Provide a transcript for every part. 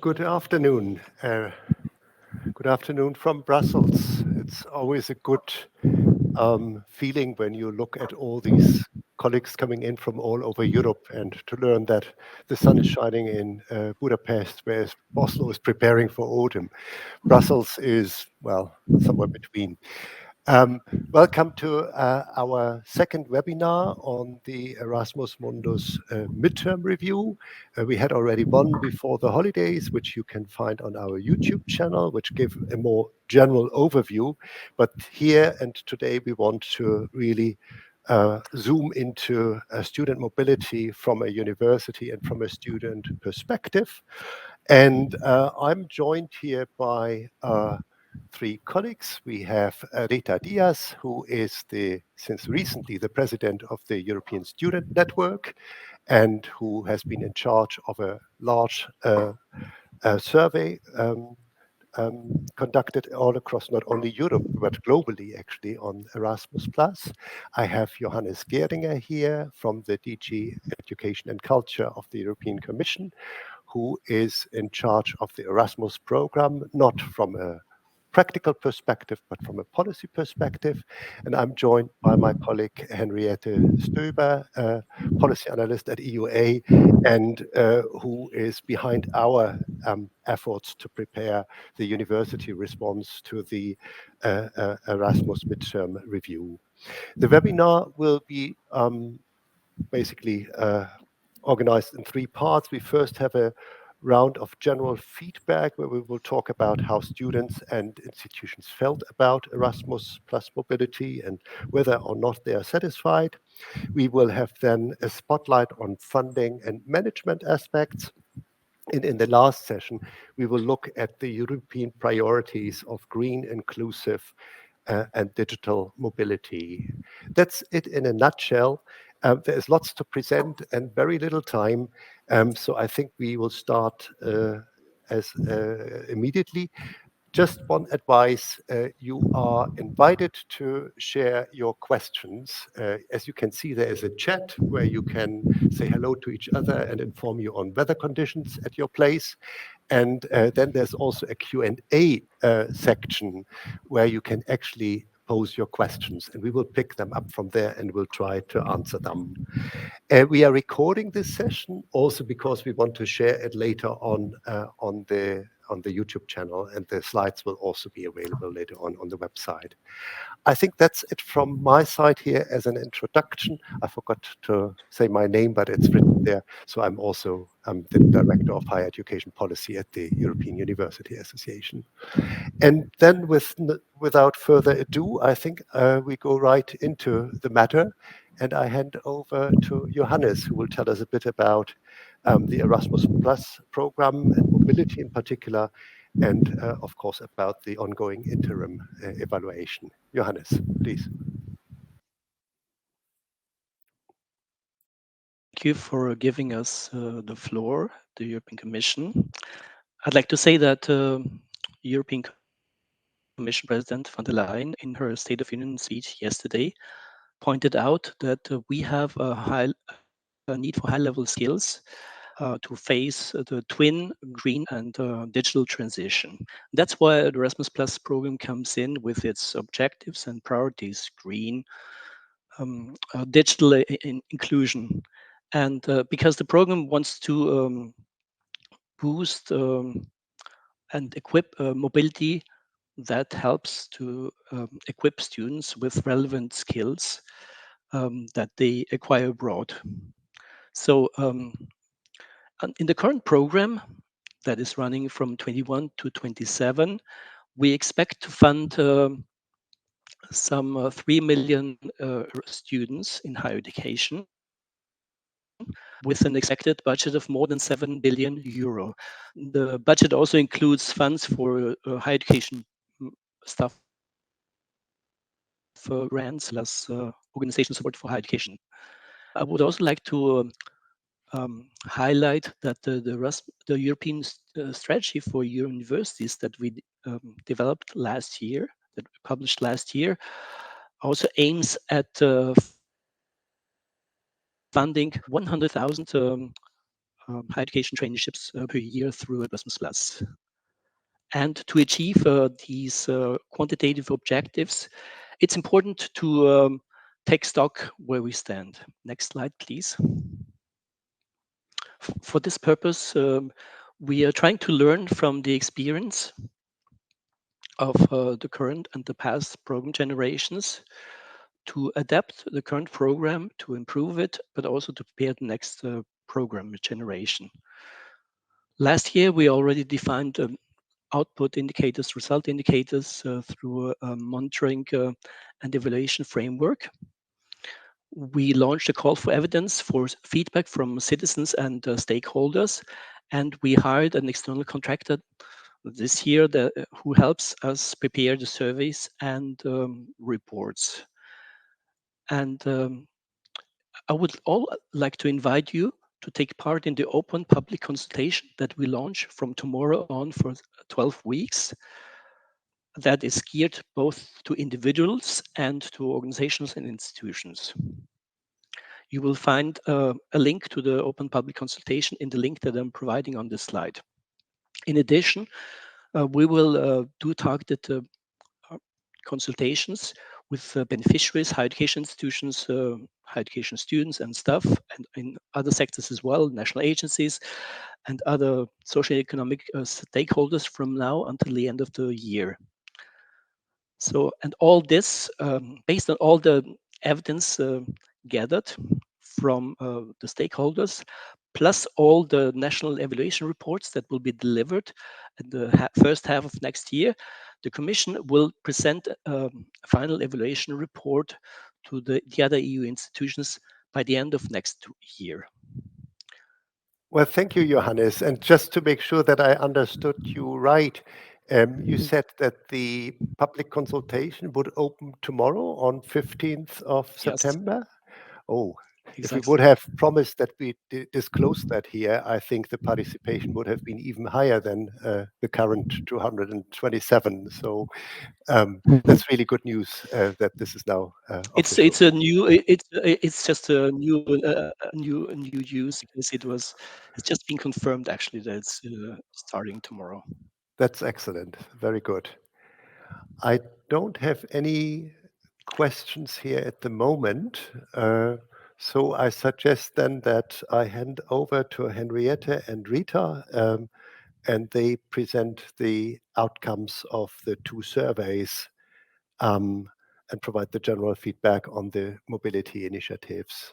Good afternoon. Good afternoon from Brussels. It's always a good feeling when you look at all these colleagues coming in from all over Europe and to learn that the sun is shining in Budapest, whereas Oslo is preparing for autumn. Brussels is, well, somewhere between. Welcome to our second webinar on the Erasmus Mundus midterm review. We had already one before the holidays, which you can find on our YouTube channel, which give a more general overview. But here and today, we want to really zoom into student mobility from a university and from a student perspective. And I'm joined here by three colleagues. We have Rita Diaz, who is since recently the president of the European Student Network and who has been in charge of a large survey conducted all across not only Europe, but globally actually on Erasmus+. I have Johannes Gehringer here from the DG Education and Culture of the European Commission, who is in charge of the Erasmus program, not from a practical perspective, but from a policy perspective. And I'm joined by my colleague Henriette Stoeber, policy analyst at EUA, and who is behind our efforts to prepare the university response to the Erasmus midterm review. The webinar will be basically organized in three parts. We first have a round of general feedback where we will talk about how students and institutions felt about Erasmus plus mobility and whether or not they are satisfied. We will have then a spotlight on funding and management aspects. And in the last session, we will look at the European priorities of green, inclusive, and digital mobility. That's it in a nutshell. There's lots to present and very little time. So I think we will start immediately. Just one advice, you are invited to share your questions. As you can see, there is a chat where you can say hello to each other and inform you on weather conditions at your place. And then there's also a Q&A section where you can actually pose your questions, and we will pick them up from there and we'll try to answer them. We are recording this session also because we want to share it later on the YouTube channel, and the slides will also be available later on the website. I think that's it from my side here as an introduction. I forgot to say my name, but it's written there. So I'm also the Director of Higher Education Policy at the European University Association. And then without further ado, I think we go right into the matter. And I hand over to Johannes, who will tell us a bit about the Erasmus Plus program and mobility in particular, and of course about the ongoing interim evaluation. Johannes, please. Thank you for giving us the floor, the European Commission. I'd like to say that European Commission President von der Leyen, in her State of Union speech yesterday, pointed out that we have a need for high-level skills to face the twin green and digital transition. That's why the Erasmus Plus program comes in with its objectives and priorities: green, digital inclusion. And because the program wants to boost and equip mobility that helps to equip students with relevant skills that they acquire abroad. So in the current program that is running from 21 to 27, we expect to fund some 3 million students in higher education with an expected budget of more than 7 billion euro. The budget also includes funds for higher education staff grants, plus organizational support for higher education. I would also like to highlight that the European strategy for universities that we developed last year, that we published last year, also aims at funding 100,000 higher education traineeships per year through Erasmus+. And to achieve these quantitative objectives, it's important to take stock where we stand. Next slide, please. For this purpose, we are trying to learn from the experience of the current and the past program generations to adapt the current program, to improve it, but also to prepare the next program generation. Last year, we already defined output indicators, result indicators through a monitoring and evaluation framework. We launched a call for evidence for feedback from citizens and stakeholders, and we hired an external contractor this year who helps us prepare the surveys and reports. And I would all like to invite you to take part in the open public consultation that we launch from tomorrow on for 12 weeks. That is geared both to individuals and to organizations and institutions. You will find a link to the open public consultation in the link that I'm providing on this slide. In addition, we will do targeted consultations with beneficiaries, higher education institutions, higher education students and staff, and in other sectors as well, national agencies and other social economic stakeholders from now until the end of the year. So, and all this, based on all the evidence gathered from the stakeholders, plus all the national evaluation reports that will be delivered in the first half of next year, the Commission will present a final evaluation report to the other EU institutions by the end of next year. Well, thank you, Johannes. And just to make sure that I understood you right, you said that the public consultation would open tomorrow on 15th of September? Oh, exactly. If we would have promised that we disclosed that here, I think the participation would have been even higher than the current 227. So that's really good news that this is now official. It's a new. It's just a new use because it's just been confirmed actually that it's starting tomorrow. That's excellent. Very good. I don't have any questions here at the moment. So I suggest then that I hand over to Henriette and Rita, and they present the outcomes of the two surveys and provide the general feedback on the mobility initiatives.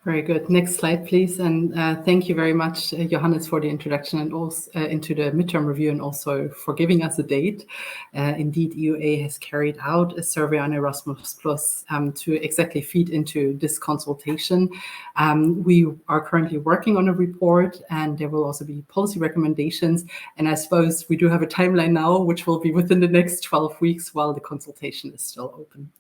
Very good. Next slide, please. And thank you very much, Johannes, for the introduction and also into the midterm review and also for giving us a date. Indeed, EUA has carried out a survey on Erasmus Plus to exactly feed into this consultation. We are currently working on a report and there will also be policy recommendations. And I suppose we do have a timeline now, which will be within the next 12 weeks while the consultation is still open.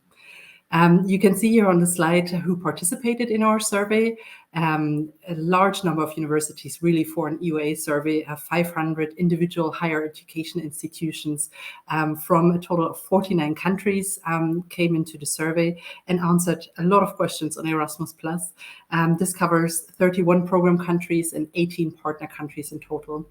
You can see here on the slide who participated in our survey. A large number of universities, really, for an EUA survey, 500 individual higher education institutions from a total of 49 countries came into the survey and answered a lot of questions on Erasmus+. This covers 31 program countries and 18 partner countries in total.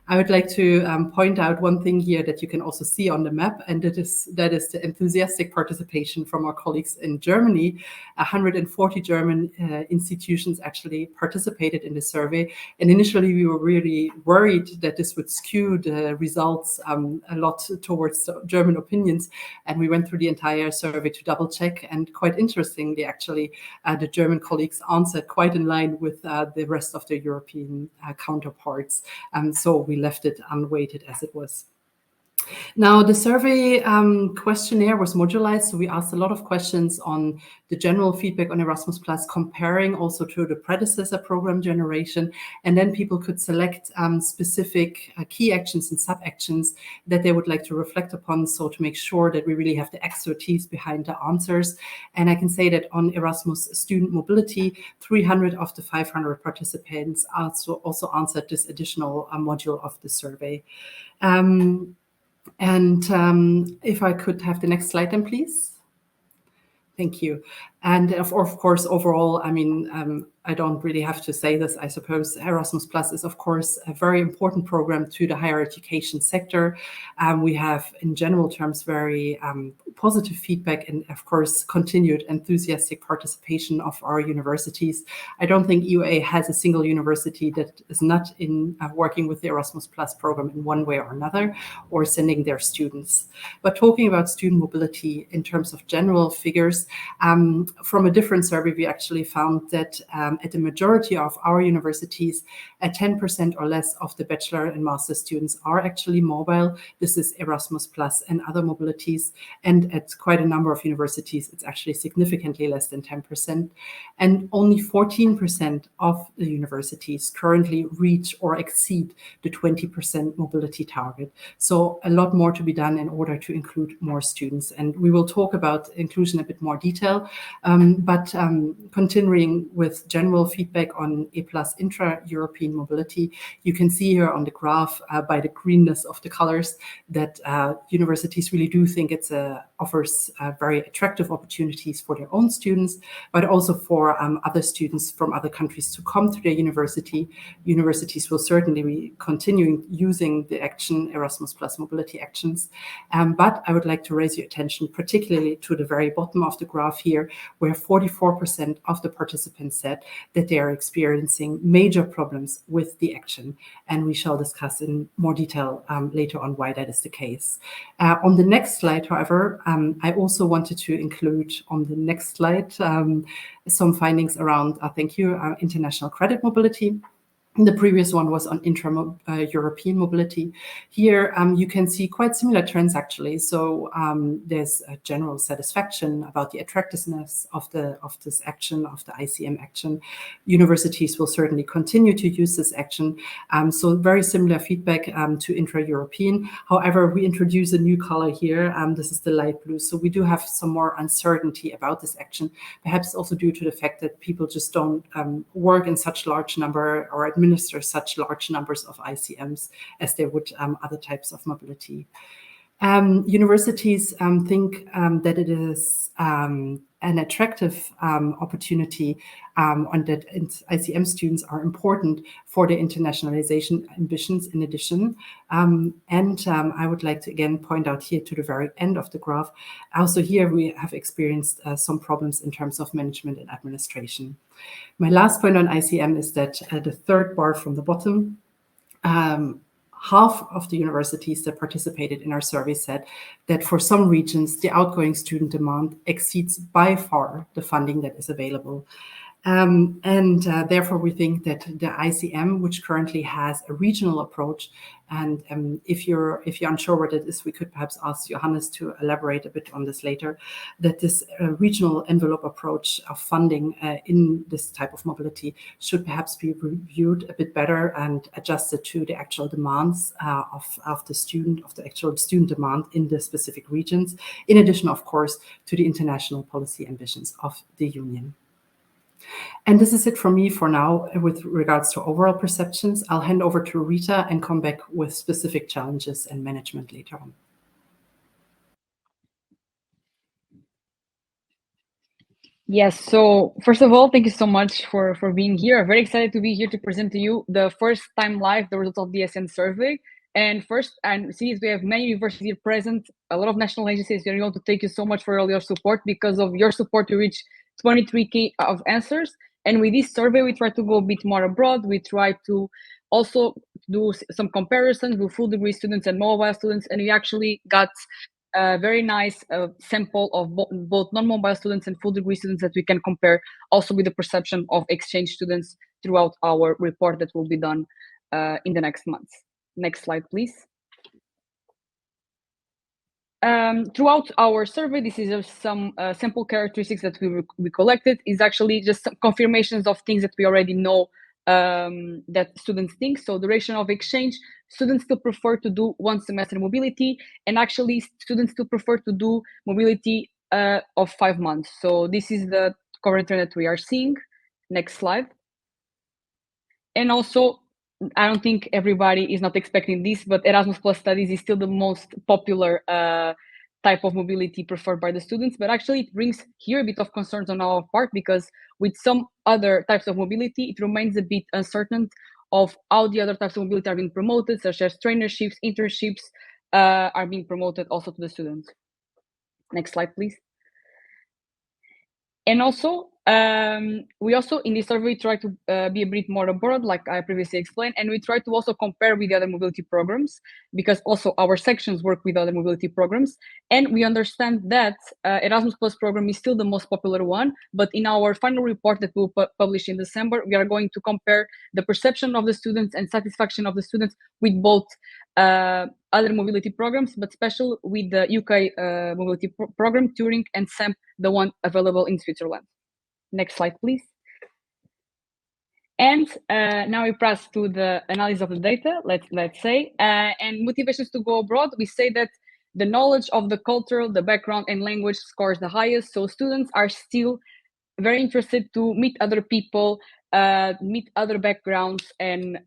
I would like to point out one thing here that you can also see on the map, and that is the enthusiastic participation from our colleagues in Germany. 140 German institutions actually participated in the survey. And initially, we were really worried that this would skew the results a lot towards German opinions. And we went through the entire survey to double check. And quite interestingly, actually, the German colleagues answered quite in line with the rest of the European counterparts. So we left it unweighted as it was. Now, the survey questionnaire was modularized, so we asked a lot of questions on the general feedback on Erasmus+, comparing also to the predecessor program generation, and then people could select specific key actions and sub-actions that they would like to reflect upon, so to make sure that we really have the expertise behind the answers. And I can say that on Erasmus student mobility, 300 of the 500 participants also answered this additional module of the survey. And if I could have the next slide then, please. Thank you. And of course, overall, I mean, I don't really have to say this, I suppose. Erasmus Plus is, of course, a very important program to the higher education sector. We have, in general terms, very positive feedback and, of course, continued enthusiastic participation of our universities. I don't think EUA has a single university that is not in working with the Erasmus Plus program in one way or another, or sending their students. But talking about student mobility in terms of general figures, from a different survey, we actually found that at the majority of our universities, 10% or less of the bachelor and master students are actually mobile. This is Erasmus Plus and other mobilities. And at quite a number of universities, it's actually significantly less than 10%. And only 14% of the universities currently reach or exceed the 20% mobility target. So a lot more to be done in order to include more students. And we will talk about inclusion a bit more detail. But continuing with general feedback on A+ intra-European mobility, you can see here on the graph by the greenness of the colors that universities really do think it offers very attractive opportunities for their own students, but also for other students from other countries to come to their university. Universities will certainly be continuing using the action Erasmus Plus mobility actions. But I would like to raise your attention particularly to the very bottom of the graph here, where 44% of the participants said that they are experiencing major problems with the action. And we shall discuss in more detail later on why that is the case. On the next slide, however, I also wanted to include on the next slide some findings around, thank you, international credit mobility. The previous one was on intra-European mobility. Here, you can see quite similar trends, actually. So there's a general satisfaction about the attractiveness of this action, of the ICM action. Universities will certainly continue to use this action. So very similar feedback to intra-European. However, we introduce a new color here. This is the light blue. So we do have some more uncertainty about this action, perhaps also due to the fact that people just don't work in such large number or administer such large numbers of ICMs as they would other types of mobility. Universities think that it is an attractive opportunity and that ICM students are important for their internationalization ambitions in addition. I would like to again point out here to the very end of the graph. Also here we have experienced some problems in terms of management and administration. My last point on ICM is that the third bar from the bottom, half of the universities that participated in our survey said that for some regions, the outgoing student demand exceeds by far the funding that is available. Therefore, we think that the ICM, which currently has a regional approach, and if you're unsure what it is, we could perhaps ask Johannes to elaborate a bit on this later, that this regional envelope approach of funding in this type of mobility should perhaps be reviewed a bit better and adjusted to the actual demands of the actual student demand in the specific regions, in addition, of course, to the international policy ambitions of the Union. And this is it from me for now with regards to overall perceptions. I'll hand over to Rita and come back with specific challenges and management later on. Yes, so first of all, thank you so much for being here. I'm very excited to be here to present to you the first time live the results of the ESNsurvey. And since we have many universities present, a lot of national agencies, we want to thank you so much for all your support. Because of your support, we reached 23K of answers. And with this survey, we try to go a bit more abroad. We try to also do some comparisons with full degree students and mobile students. And we actually got a very nice sample of both non-mobile students and full degree students that we can compare also with the perception of exchange students throughout our report that will be done in the next months. Next slide, please. Throughout our survey, this is some sample characteristics that we collected, is actually just some confirmations of things that we already know that students think. So duration of exchange, students still prefer to do 1 semester mobility, and actually students still prefer to do mobility of 5 months. So this is the current trend that we are seeing. Next slide. And also, I don't think everybody is not expecting this, but Erasmus Plus studies is still the most popular type of mobility preferred by the students, but actually it brings here a bit of concerns on our part, because with some other types of mobility, it remains a bit uncertain of how the other types of mobility are being promoted, such as trainerships, internships, are being promoted also to the students. Next slide, please. And also, we also in this survey try to be a bit more broad, like I previously explained, and we try to also compare with the other mobility programs, because also our sections work with other mobility programs, and we understand that Erasmus Plus program is still the most popular one, but in our final report that we'll publish in December, we are going to compare the perception of the students and satisfaction of the students with both other mobility programs, but especially with the UK mobility program, Turing, and SAMP, the one available in Switzerland. Next slide, please. And now we pass to the analysis of the data, let's say, and motivations to go abroad. We say that the knowledge of the culture, the background, and language scores the highest. So students are still very interested to meet other people, meet other backgrounds, and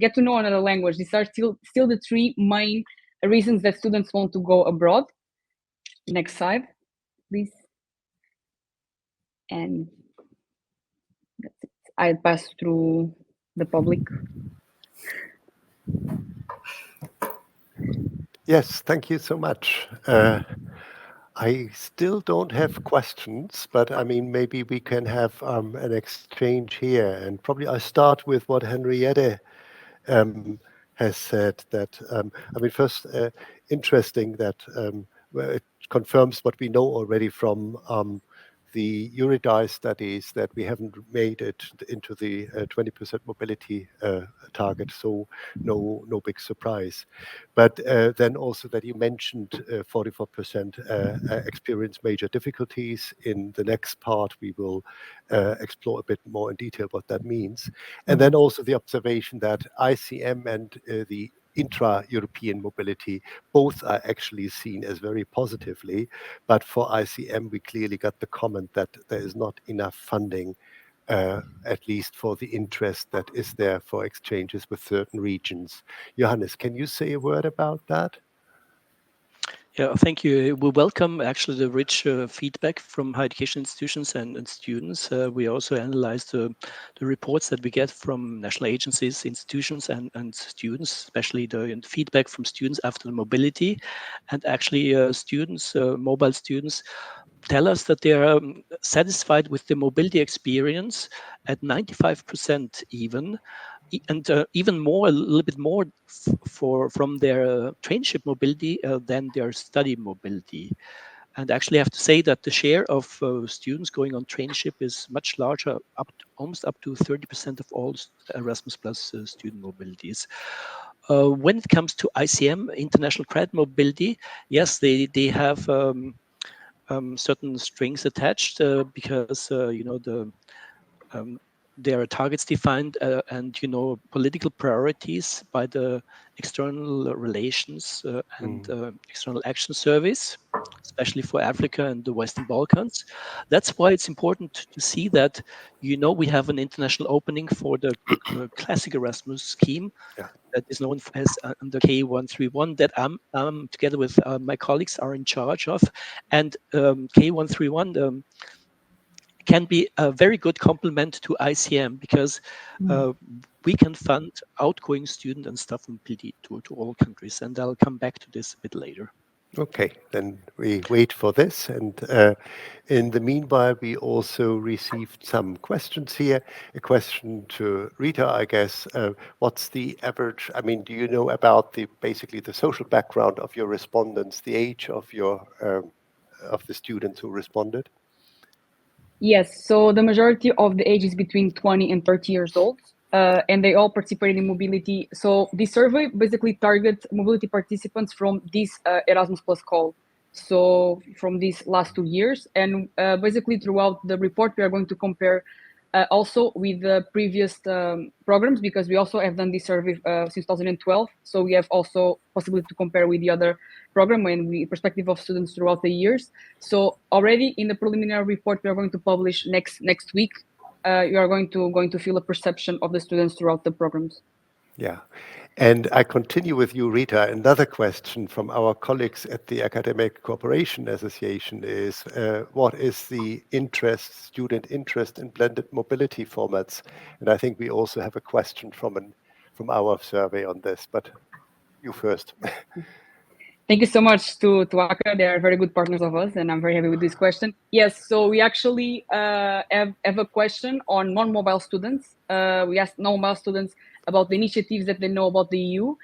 get to know another language. These are still the three main reasons that students want to go abroad. Next slide, please. And that's it. I'll pass through the public. Yes, thank you so much. I still don't have questions, but I mean, maybe we can have an exchange here. And probably I start with what Henriette has said, that, I mean, first, interesting that it confirms what we know already from the EURIDI studies, that we haven't made it into the 20% mobility target, so no big surprise. But then also that you mentioned 44% experience major difficulties. In the next part, we will explore a bit more in detail what that means. And then also the observation that ICM and the intra-European mobility both are actually seen as very positively, but for ICM we clearly got the comment that there is not enough funding, at least for the interest that is there for exchanges with certain regions. Johannes, can you say a word about that? Yeah, thank you. We welcome actually the rich feedback from higher education institutions and students. We also analyze the reports that we get from national agencies, institutions, and students, especially the feedback from students after the mobility. And actually students, mobile students, tell us that they are satisfied with the mobility experience at 95% even, and even more, a little bit more from their traineeship mobility than their study mobility. And actually, I have to say that the share of students going on traineeship is much larger, almost up to 30% of all Erasmus Plus student mobilities. When it comes to ICM, International Credit Mobility, yes, they have certain strings attached because you know there are targets defined and you know political priorities by the external relations and external action service, especially for Africa and the Western Balkans. That's why it's important to see that you know we have an international opening for the classic Erasmus scheme. Yeah. That is known as under K131 that I'm together with my colleagues are in charge of, and K131 can be a very good complement to ICM because we can fund outgoing student and staff mobility to all countries, and I'll come back to this a bit later. Okay, then we wait for this. And in the meanwhile, we also received some questions here. A question to Rita, I guess. What's the average? I mean, do you know about basically the social background of your respondents, the age of your of the students who responded? Yes, so the majority of the age is between 20 and 30 years old, and they all participate in mobility. So this survey basically targets mobility participants from this Erasmus Plus call. So from these last 2 years, and basically throughout the report, we are going to compare also with the previous programs, because we also have done this survey since 2012. So we have also possibility to compare with the other program and the perspective of students throughout the years. So already in the preliminary report we are going to publish next week, you are going to feel a perception of the students throughout the programs. Yeah. And I continue with you, Rita. Another question from our colleagues at the Academic Cooperation Association is, what is the student interest in blended mobility formats? And I think we also have a question from our survey on this, but you first. Thank you so much to ACA. They are very good partners of us, and I'm very happy with this question. Yes, so we actually have a question on non-mobile students. We asked non-mobile students about the initiatives that they know about the EU.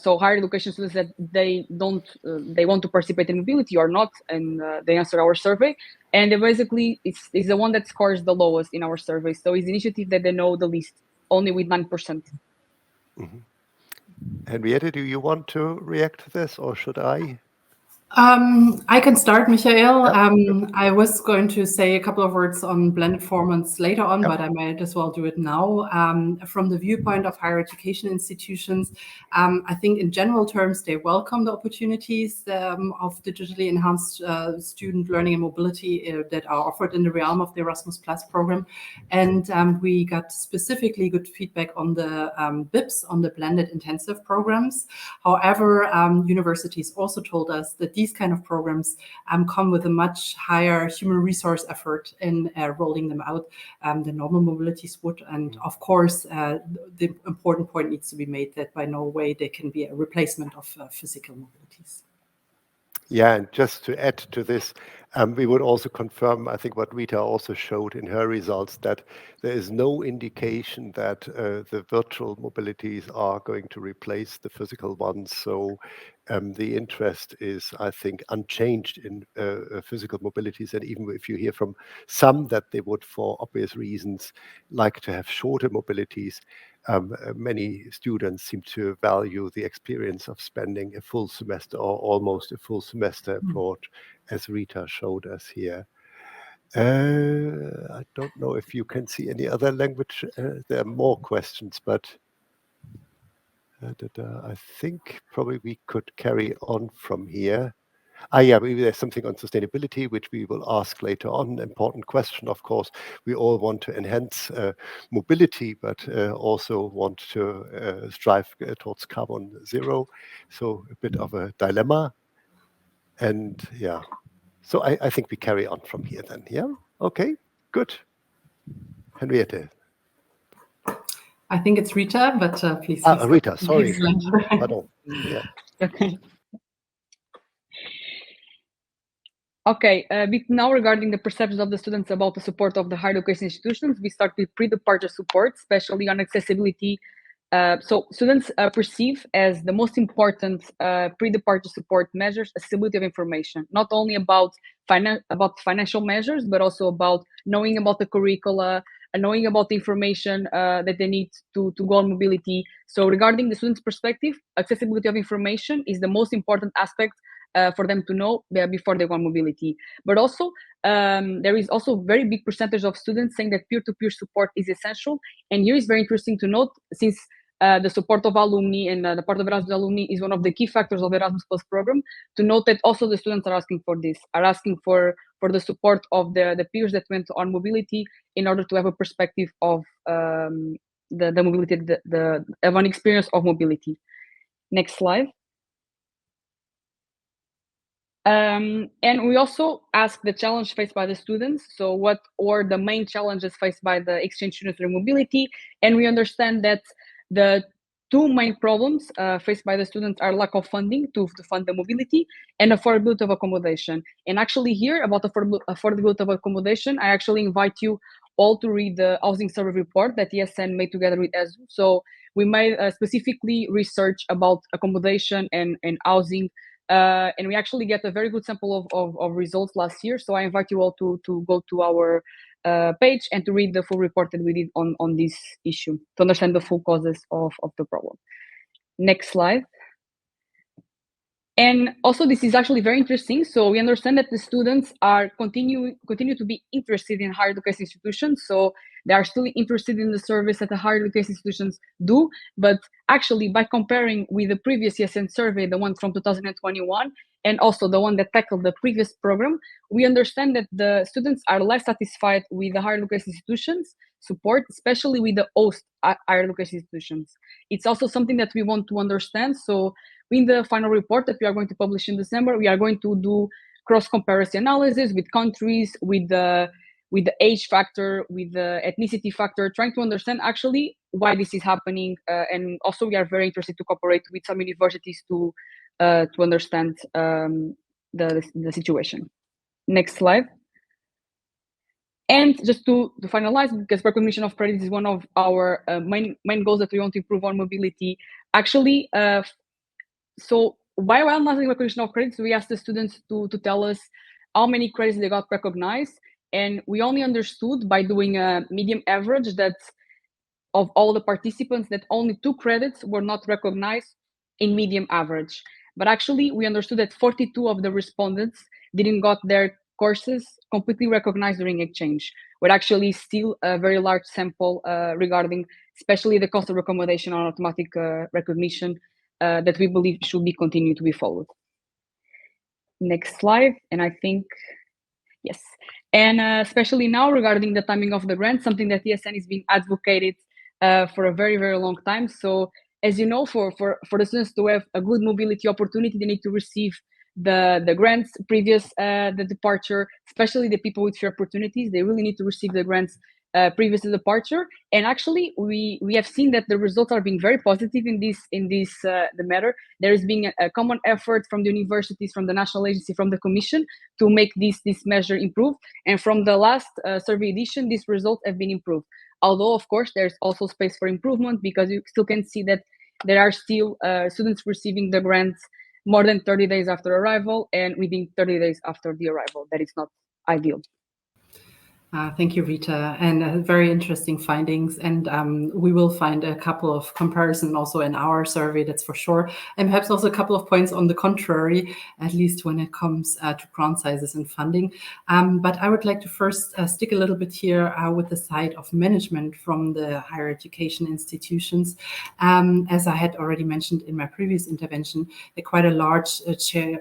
So higher education students that they want to participate in mobility or not, and they answer our survey. And basically, it's the one that scores the lowest in our survey. So it's the initiative that they know the least, only with 9%. Mm-hmm. Henriette, do you want to react to this, or should I? I can start, Michael. I was going to say a couple of words on blended formats later on, but I might as well do it now. From the viewpoint of higher education institutions, I think in general terms, they welcome the opportunities of digitally enhanced student learning and mobility that are offered in the realm of the Erasmus Plus program. And we got specifically good feedback on the BIPs, on the blended intensive programs. However, universities also told us that these kind of programs come with a much higher human resource effort in rolling them out than normal mobilities would. And of course, the important point needs to be made that by no way they can be a replacement of physical mobilities. Yeah, and just to add to this, we would also confirm, I think what Rita also showed in her results, that there is no indication that the virtual mobilities are going to replace the physical ones. So the interest is, I think, unchanged in physical mobilities. And even if you hear from some that they would, for obvious reasons, like to have shorter mobilities, many students seem to value the experience of spending a full semester or almost a full semester abroad, as Rita showed us here. I don't know if you can see any other language. There are more questions, but I think probably we could carry on from here. Yeah, maybe there's something on sustainability, which we will ask later on. Important question, of course. We all want to enhance mobility, but also want to strive towards carbon zero. So a bit of a dilemma. And yeah, so I think we carry on from here then. Yeah, okay, good. Henriette. I think it's Rita, but please. Rita, sorry. Pardon. Yeah. Okay. Okay, a bit now regarding the perceptions of the students about the support of the higher education institutions, we start with pre-departure support, especially on accessibility. So students perceive as the most important pre-departure support measures accessibility of information, not only about financial measures, but also about knowing about the curricula, and knowing about the information that they need to go on mobility. So regarding the students' perspective, accessibility of information is the most important aspect for them to know before they go on mobility. But also, there is also very big percentage of students saying that peer-to-peer support is essential. And here is very interesting to note, since the support of alumni and the part of Erasmus alumni is one of the key factors of the Erasmus Plus program, to note that also the students are asking for this, are asking for the support of the peers that went on mobility in order to have a perspective of the mobility, have an experience of mobility. Next slide. And we also ask the challenge faced by the students. So what are the main challenges faced by the exchange students with mobility? And we understand that the two main problems faced by the students are lack of funding to fund the mobility and affordability of accommodation. And actually here about affordability of accommodation, I actually invite you all to read the housing survey report that ESN made together with ESU. So we made specifically research about accommodation and housing. And we actually get a very good sample of results last year. So I invite you all to go to our page and to read the full report that we did on this issue to understand the full causes of the problem. Next slide. And also, this is actually very interesting. So we understand that the students are continue to be interested in higher education institutions. So they are still interested in the service that the higher education institutions do. But actually, by comparing with the previous ESN survey, the one from 2021, and also the one that tackled the previous program, we understand that the students are less satisfied with the higher education institutions support, especially with the host higher education institutions. It's also something that we want to understand. So in the final report that we are going to publish in December, we are going to do cross-comparison analysis with countries, with the age factor, with the ethnicity factor, trying to understand actually why this is happening. And also we are very interested to cooperate with some universities to understand the situation. Next slide. And just to finalize, because recognition of credits is one of our main goals that we want to improve on mobility. Actually, so while analyzing recognition of credits, we asked the students to tell us how many credits they got recognized. And we only understood by doing a medium average that of all the participants that only 2 credits were not recognized in medium average. But actually, we understood that 42 of the respondents didn't got their courses completely recognized during exchange. We're actually still a very large sample regarding especially the cost of accommodation on automatic recognition that we believe should be continued to be followed. Next slide, and I think, yes. And especially now regarding the timing of the grant, something that ESN is being advocated for a very, very long time. So as you know, for the students to have a good mobility opportunity, they need to receive the grants previous the departure, especially the people with fewer opportunities. They really need to receive the grants previous to departure. And actually, we have seen that the results are being very positive in this the matter. There is being a common effort from the universities, from the national agency, from the commission to make this measure improve. And from the last survey edition, these results have been improved. Although, of course, there's also space for improvement because you still can see that there are still students receiving the grants more than 30 days after arrival and within 30 days after the arrival. That is not ideal. Thank you, Rita, and very interesting findings. And we will find a couple of comparisons also in our survey, that's for sure. And perhaps also a couple of points on the contrary, at least when it comes to grant sizes and funding. But I would like to first stick a little bit here with the side of management from the higher education institutions. As I had already mentioned in my previous intervention, quite a large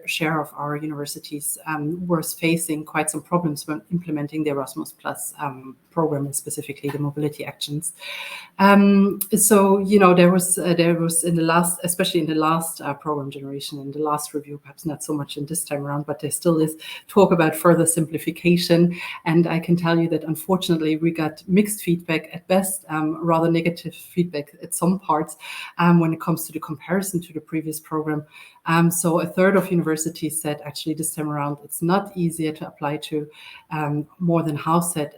share of our universities was facing quite some problems when implementing the Erasmus Plus program, and specifically the mobility actions. So there was in the last, especially in the last program generation, in the last review, perhaps not so much in this time around, but there still is talk about further simplification. And I can tell you that unfortunately we got mixed feedback at best, rather negative feedback at some parts when it comes to the comparison to the previous program. So a third of universities said actually this time around it's not easier to apply to. More than half said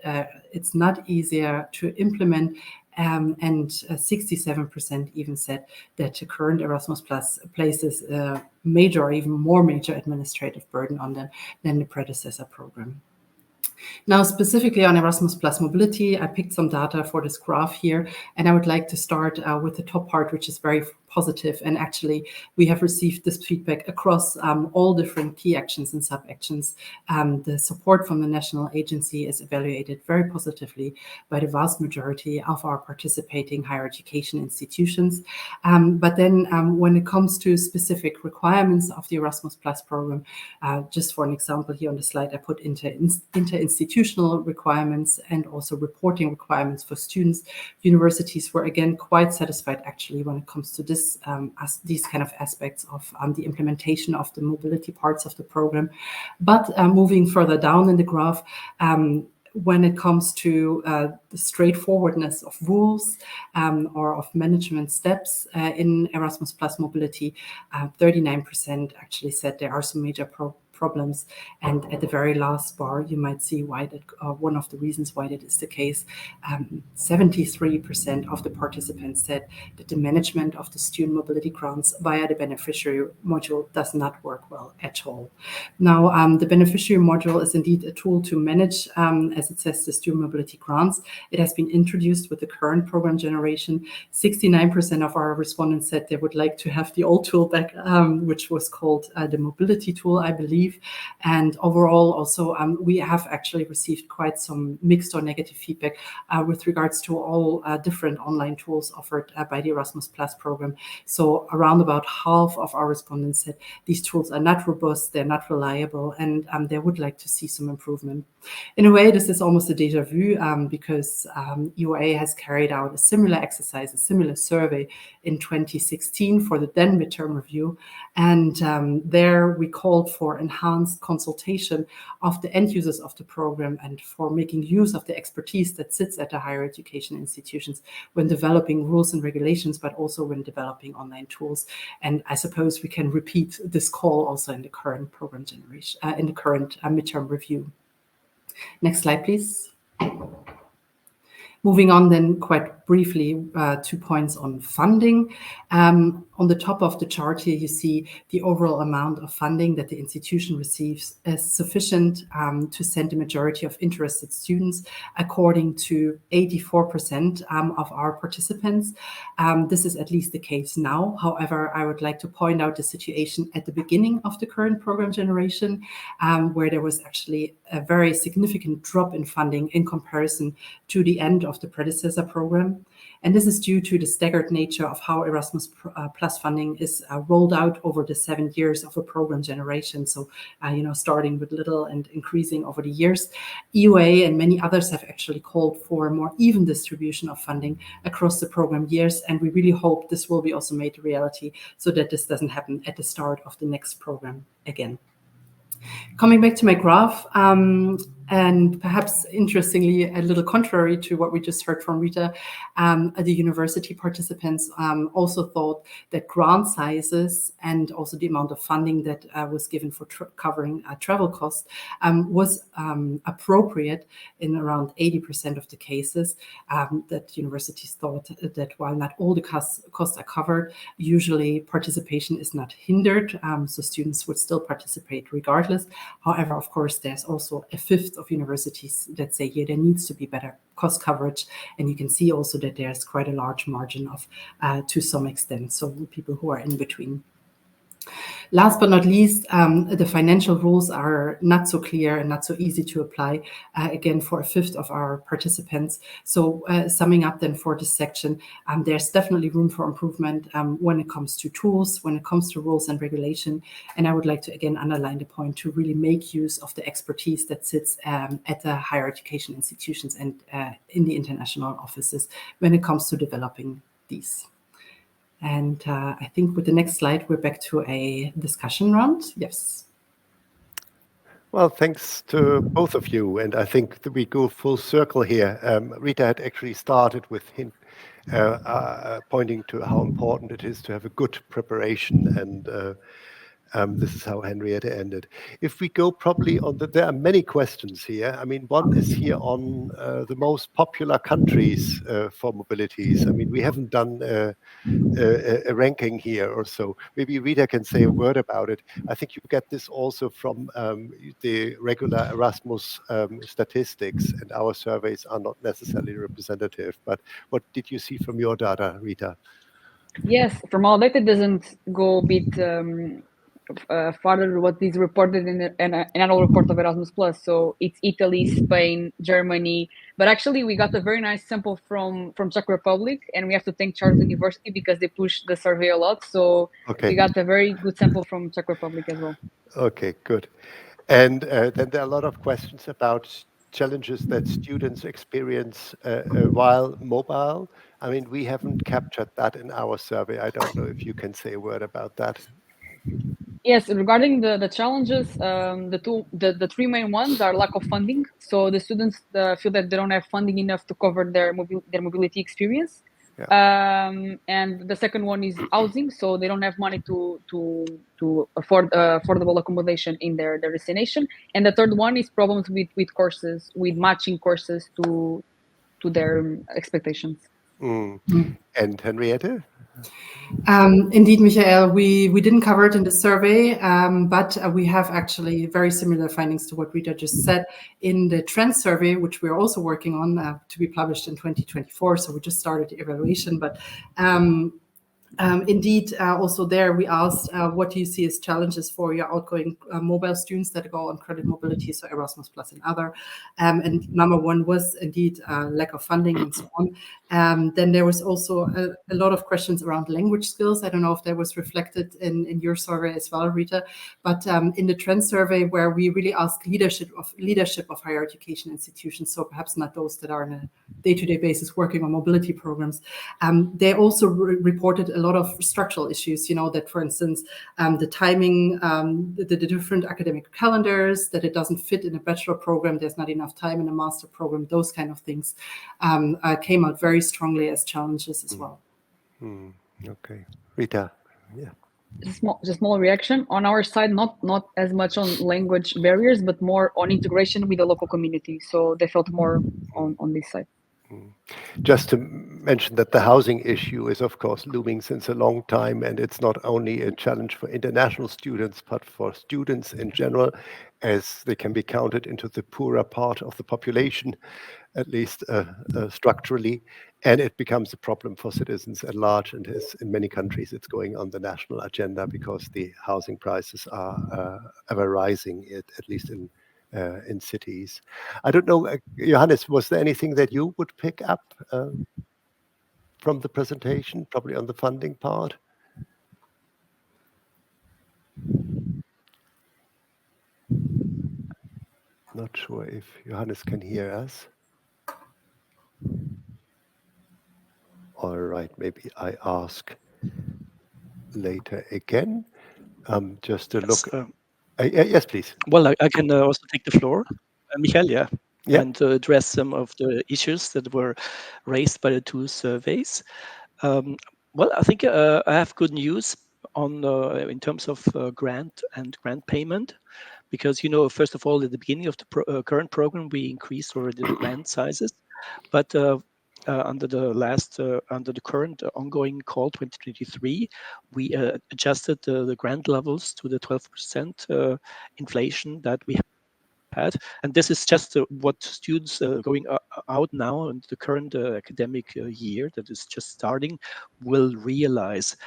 it's not easier to implement, and 67% even said that the current Erasmus Plus places a major or even more major administrative burden on them than the predecessor program. Now, specifically on Erasmus Plus mobility, I picked some data for this graph here, and I would like to start with the top part, which is very positive. And actually, we have received this feedback across all different key actions and sub-actions. The support from the national agency is evaluated very positively by the vast majority of our participating higher education institutions. But then when it comes to specific requirements of the Erasmus Plus program, just for an example here on the slide, I put inter-institutional requirements and also reporting requirements for students. Universities were again quite satisfied actually when it comes to this these kind of aspects of the implementation of the mobility parts of the program. But moving further down in the graph, when it comes to the straightforwardness of rules or of management steps in Erasmus Plus mobility, 39% actually said there are some major problems. And at the very last bar, you might see why that one of the reasons why that is the case. 73% of the participants said that the management of the student mobility grants via the beneficiary module does not work well at all. Now, the beneficiary module is indeed a tool to manage, as it says, the student mobility grants. It has been introduced with the current program generation. 69% of our respondents said they would like to have the old tool back, which was called the mobility tool, I believe. receive. And overall, also, we have actually received quite some mixed or negative feedback with regards to all different online tools offered by the Erasmus Plus program. So around about half of our respondents said these tools are not robust, they're not reliable, and they would like to see some improvement. In a way, this is almost a deja vu because EUA has carried out a similar exercise, a similar survey in 2016 for the then midterm review. And there we called for enhanced consultation of the end users of the program and for making use of the expertise that sits at the higher education institutions when developing rules and regulations, but also when developing online tools. And I suppose we can repeat this call also in the current program generation, in the current midterm review. Next slide, please. Moving on then quite briefly, 2 points on funding. On the top of the chart here, you see the overall amount of funding that the institution receives is sufficient to send the majority of interested students, according to 84% of our participants. This is at least the case now. However, I would like to point out the situation at the beginning of the current program generation, where there was actually a very significant drop in funding in comparison to the end of the predecessor program. And this is due to the staggered nature of how Erasmus Plus funding is rolled out over the 7 years of a program generation. So, starting with little and increasing over the years. EUA and many others have actually called for a more even distribution of funding across the program years. And we really hope this will be also made a reality so that this doesn't happen at the start of the next program again. Coming back to my graph, and perhaps interestingly, a little contrary to what we just heard from Rita, the university participants also thought that grant sizes and also the amount of funding that was given for covering travel costs was appropriate in around 80% of the cases, that universities thought that while not all the costs are covered, usually participation is not hindered, so students would still participate regardless. However, of course, there's also a fifth of universities that say, yeah, there needs to be better cost coverage. And you can see also that there's quite a large margin of, to some extent, so people who are in between. Last but not least, the financial rules are not so clear and not so easy to apply, again, for a fifth of our participants. So summing up then for this section, there's definitely room for improvement when it comes to tools, when it comes to rules and regulation. And I would like to, again, underline the point to really make use of the expertise that sits at the higher education institutions and in the international offices when it comes to developing these. And I think with the next slide, we're back to a discussion round. Yes. Well, thanks to both of you. And I think that we go full circle here. Rita had actually started with pointing to how important it is to have a good preparation. And this is how Henriette ended. If we go probably on there are many questions here. I mean, one is here on the most popular countries for mobilities. I mean, we haven't done a ranking here or so. Maybe Rita can say a word about it. I think you get this also from the regular Erasmus statistics, and our surveys are not necessarily representative. But what did you see from your data, Rita? Yes, from our data, it doesn't go a bit further what is reported in an annual report of Erasmus Plus. So it's Italy, Spain, Germany, but actually we got a very nice sample from Czech Republic, and we have to thank Charles University because they pushed the survey a lot. So we got a very good sample from Czech Republic as well. Okay, good. And then there are a lot of questions about challenges that students experience while mobile. I mean, we haven't captured that in our survey. I don't know if you can say a word about that. Yes, regarding the challenges, the three main ones are lack of funding. So the students feel that they don't have funding enough to cover their mobility experience. Yeah. And the second one is housing. So they don't have money to afford affordable accommodation in their destination. And the third one is problems with courses, with matching courses to their expectations. And Henriette? Indeed, Michael, we didn't cover it in the survey, but we have actually very similar findings to what Rita just said in the trend survey, which we're also working on to be published in 2024. So we just started the evaluation, but Indeed, also there we asked, what do you see as challenges for your outgoing mobile students that go on credit mobility, so Erasmus Plus and other? And number one was indeed lack of funding and so on. Then there was also a lot of questions around language skills. I don't know if that was reflected in your survey as well, Rita, but in the trend survey where we really ask leadership of higher education institutions, so perhaps not those that are on a day-to-day basis working on mobility programs, they also reported a lot of structural issues, that, for instance, the timing, the different academic calendars, that it doesn't fit in a bachelor program, there's not enough time in a master program, those kind of things came out very strongly as challenges as well. Okay. Rita, yeah. Just small reaction on our side, not as much on language barriers, but more on integration with the local community. So they felt more on this side. Just to mention that the housing issue is, of course, looming since a long time, and it's not only a challenge for international students, but for students in general, as they can be counted into the poorer part of the population, at least structurally, and it becomes a problem for citizens at large, and is in many countries it's going on the national agenda because the housing prices are ever rising, at least in cities. I don't know, Johannes, was there anything that you would pick up from the presentation, probably on the funding part? Not sure if Johannes can hear us. All right, maybe I ask later again. Just to look. Yes, please. Well, I can also take the floor, Michael, Yeah. and address some of the issues that were raised by the two surveys. Well, I think I have good news on in terms of grant and grant payment, because first of all, at the beginning of the current program, we increased already the grant sizes, but under the current ongoing call 2023, we adjusted the grant levels to the 12% inflation that we had, and this is just what students going out now in the current academic year that is just starting will realize.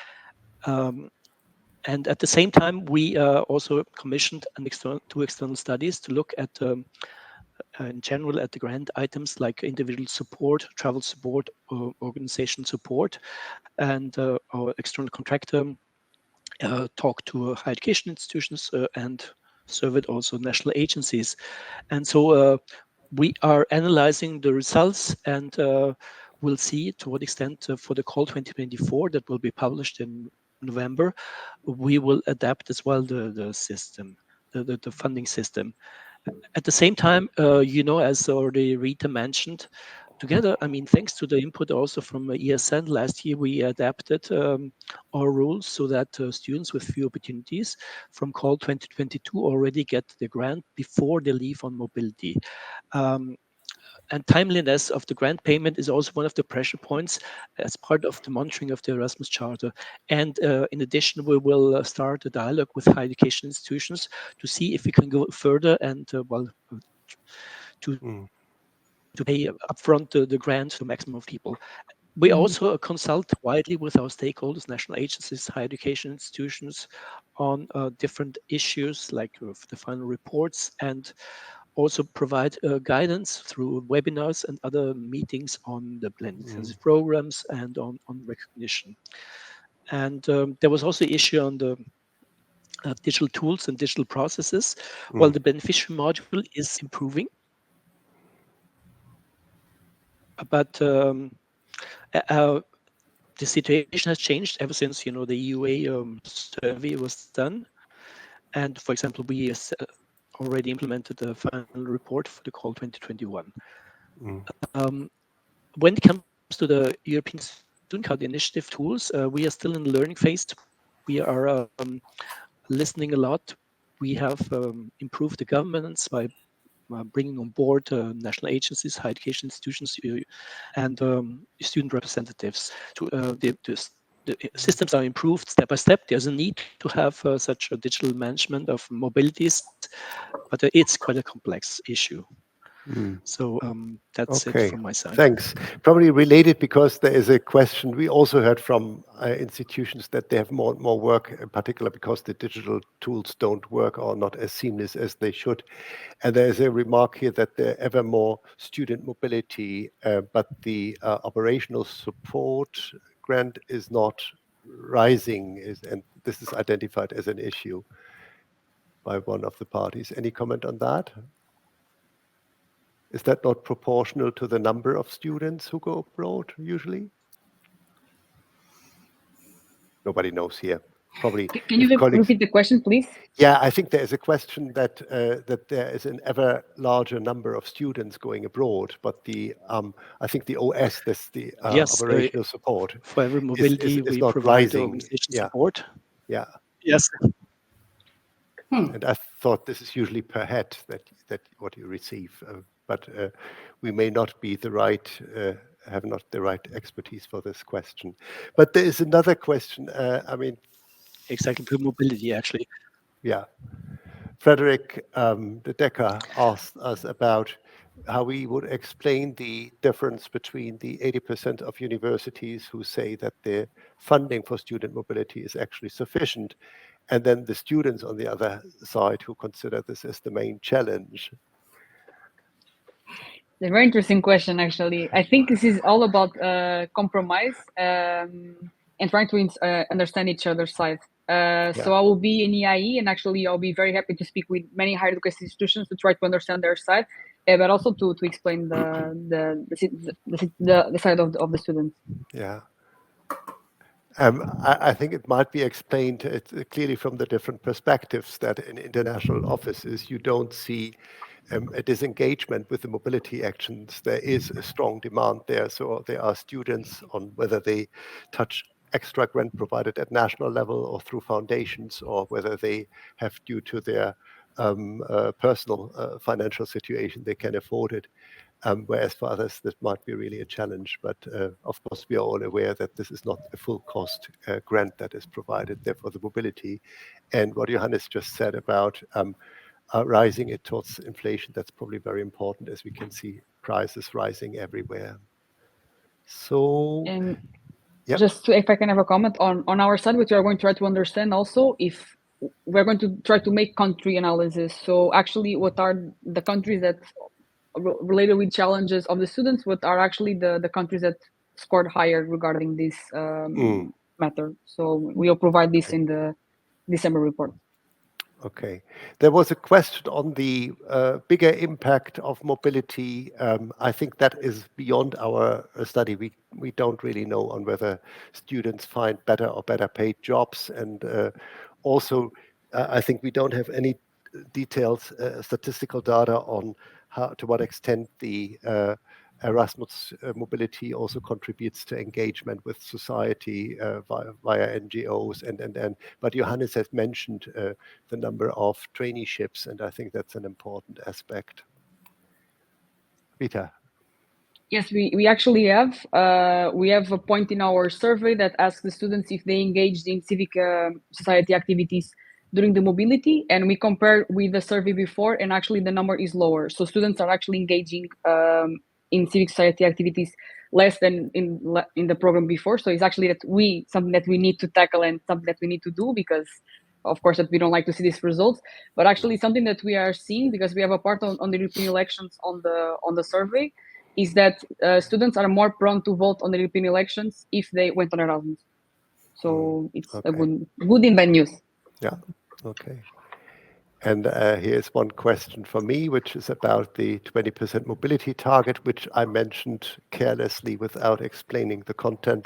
And at the same time, we also commissioned two external studies to look at in general at the grant items like individual support, travel support, organization support, and our external contractor talked to higher education institutions and surveyed also national agencies. And so we are analyzing the results, and we'll see to what extent for the call 2024 that will be published in November, we will adapt as well the system, the funding system. At the same time, as already Rita mentioned, together, thanks to the input also from ESN last year, we adapted our rules so that students with few opportunities from call 2022 already get the grant before they leave on mobility. And timeliness of the grant payment is also one of the pressure points as part of the monitoring of the Erasmus Charter. And in addition, we will start a dialogue with higher education institutions to see if we can go further and to pay upfront the grant to maximum of people. We also consult widely with our stakeholders, national agencies, higher education institutions on different issues like the final reports, and also provide guidance through webinars and other meetings on the blended intensive programs and on recognition. And there was also an issue on the digital tools and digital processes. Well, the beneficiary module is improving, but the situation has changed ever since the EUA survey was done. And for example, we already implemented the final report for the call 2021. When it comes to the European Student Card Initiative tools, we are still in the learning phase. We are listening a lot. We have improved the governance by bringing on board national agencies, higher education institutions, and student representatives. The systems are improved step by step. There's a need to have such a digital management of mobilities, but it's quite a complex issue. So that's it Okay, from my side. thanks. Probably related, because there is a question we also heard from institutions that they have more and more work, in particular because the digital tools don't work or not as seamless as they should. And there is a remark here that there are ever more student mobility, but the operational support grant is not rising, and this is identified as an issue by one of the parties. Any comment on that? Is that not proportional to the number of students who go abroad usually? Nobody knows here. Probably. Can you repeat the question, please? Yeah, I think there is a question that that there is an ever larger number of students going abroad, but the I think the OS, that's the Yes, operational support, for every mobility, is we not provide rising. organization Yeah, support. yeah. Yes. And I thought this is usually per head that what you receive, but we may not be the right, have not the right expertise for this question. But there is another question. I mean, Exactly, for mobility, actually. yeah. Frederick de Decker asked us about how we would explain the difference between the 80% of universities who say that their funding for student mobility is actually sufficient, and then the students on the other side who consider this as the main challenge. A very interesting question, actually. I think this is all about compromise and trying to understand each other's side. So I will be in EIE, and actually I'll be very happy to speak with many higher education institutions to try to understand their side, but also to explain the side of the students. Yeah. I think it might be explained clearly from the different perspectives that in international offices you don't see a disengagement with the mobility actions. There is a strong demand there. So there are students on whether they touch extra grant provided at national level or through foundations, or whether they have, due to their personal financial situation, they can afford it. Whereas for others, this might be really a challenge. But of course, we are all aware that this is not a full cost grant that is provided there for the mobility. And what Johannes just said about rising it towards inflation, that's probably very important, as we can see prices rising everywhere. So, And yep. just if I can have a comment on our side, which we are going to try to understand also, if we're going to try to make country analysis. So actually, what are the countries that related with challenges of the students, what are actually the countries that scored higher regarding this matter? So we'll provide this in the December report. Okay. There was a question on the bigger impact of mobility. I think that is beyond our study. We don't really know on whether students find better or better paid jobs. And also, I think we don't have any detailed statistical data on how, to what extent the Erasmus mobility also contributes to engagement with society via NGOs, and but Johannes has mentioned the number of traineeships, and I think that's an important aspect. Rita. Yes, we actually have a point in our survey that asks the students if they engaged in civic society activities during the mobility, and we compare with the survey before, and actually the number is lower. So students are actually engaging in civic society activities less than in the program before. So it's actually something that we need to tackle and something that we need to do, because of course that we don't like to see these results, but actually something that we are seeing, because we have a part on the European elections on the survey, is that students are more prone to vote on the European elections if they went on Erasmus. So it's a good in bad news. Yeah. Okay. And here's one question for me, which is about the 20% mobility target, which I mentioned carelessly without explaining the content.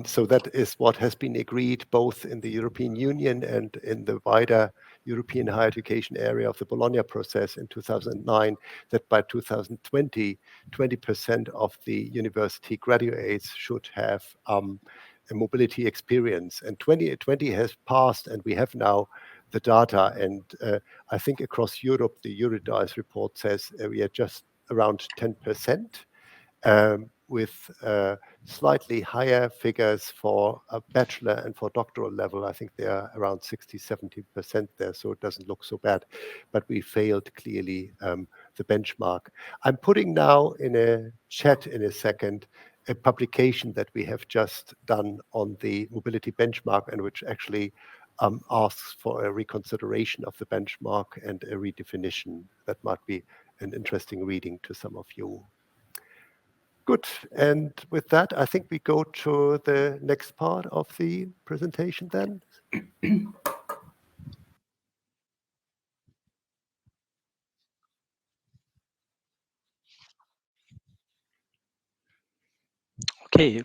So that is what has been agreed both in the European Union and in the wider European higher education area of the Bologna process in 2009, that by 2020, 20% of the university graduates should have a mobility experience. And 2020 has passed, and we have now the data. And I think across Europe, the Eurydice report says we are just around 10%. with slightly higher figures for a bachelor and for doctoral level. I think they are around 60-70% there, so it doesn't look so bad. But we failed clearly the benchmark. I'm putting now in a chat in a second a publication that we have just done on the mobility benchmark, and which actually asks for a reconsideration of the benchmark and a redefinition. That might be an interesting reading to some of you. Good. And with that, I think we go to the next part of the presentation then. Okay,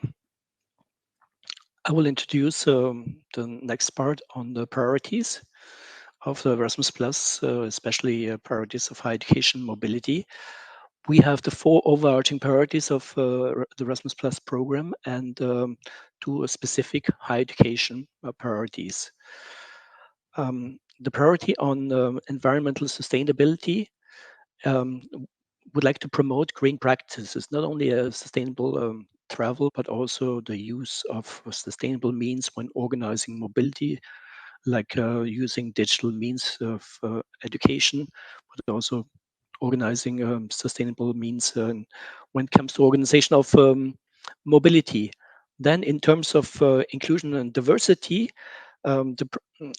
I will introduce the next part on the priorities of the Erasmus Plus, especially priorities of higher education mobility. We have the 4 overarching priorities of the Erasmus Plus program and 2 specific higher education priorities. The priority on environmental sustainability would like to promote green practices, not only a sustainable travel, but also the use of sustainable means when organizing mobility, like using digital means of education, but also organizing sustainable means when it comes to organization of mobility. Then in terms of inclusion and diversity,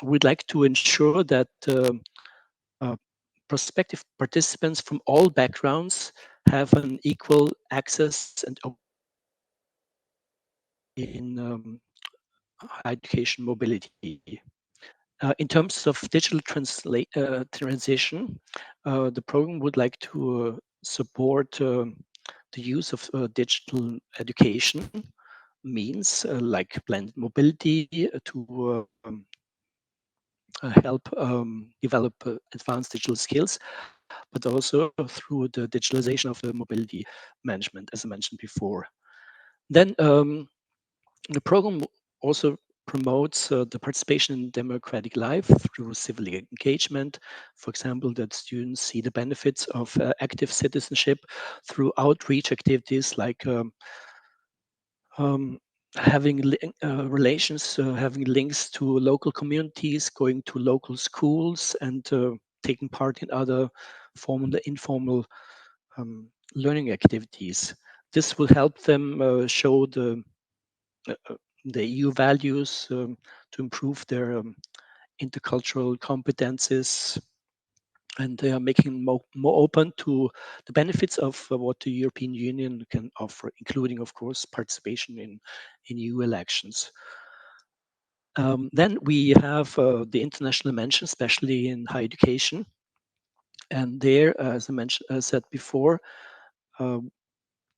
we'd like to ensure that uh, prospective participants from all backgrounds have an equal access and in higher education mobility. In terms of digital transition, the program would like to support the use of digital education means like blended mobility to help develop advanced digital skills, but also through the digitalization of the mobility management, as I mentioned before. Then the program also promotes the participation in democratic life through civil engagement. For example, that students see the benefits of active citizenship through outreach activities like having relations, having links to local communities, going to local schools, and taking part in other formal and informal learning activities. This will help them show the EU values to improve their intercultural competences, and they are making more open to the benefits of what the European Union can offer, including, of course, participation in EU elections. Then we have the international dimension, especially in higher education. And there, as I mentioned, I said before,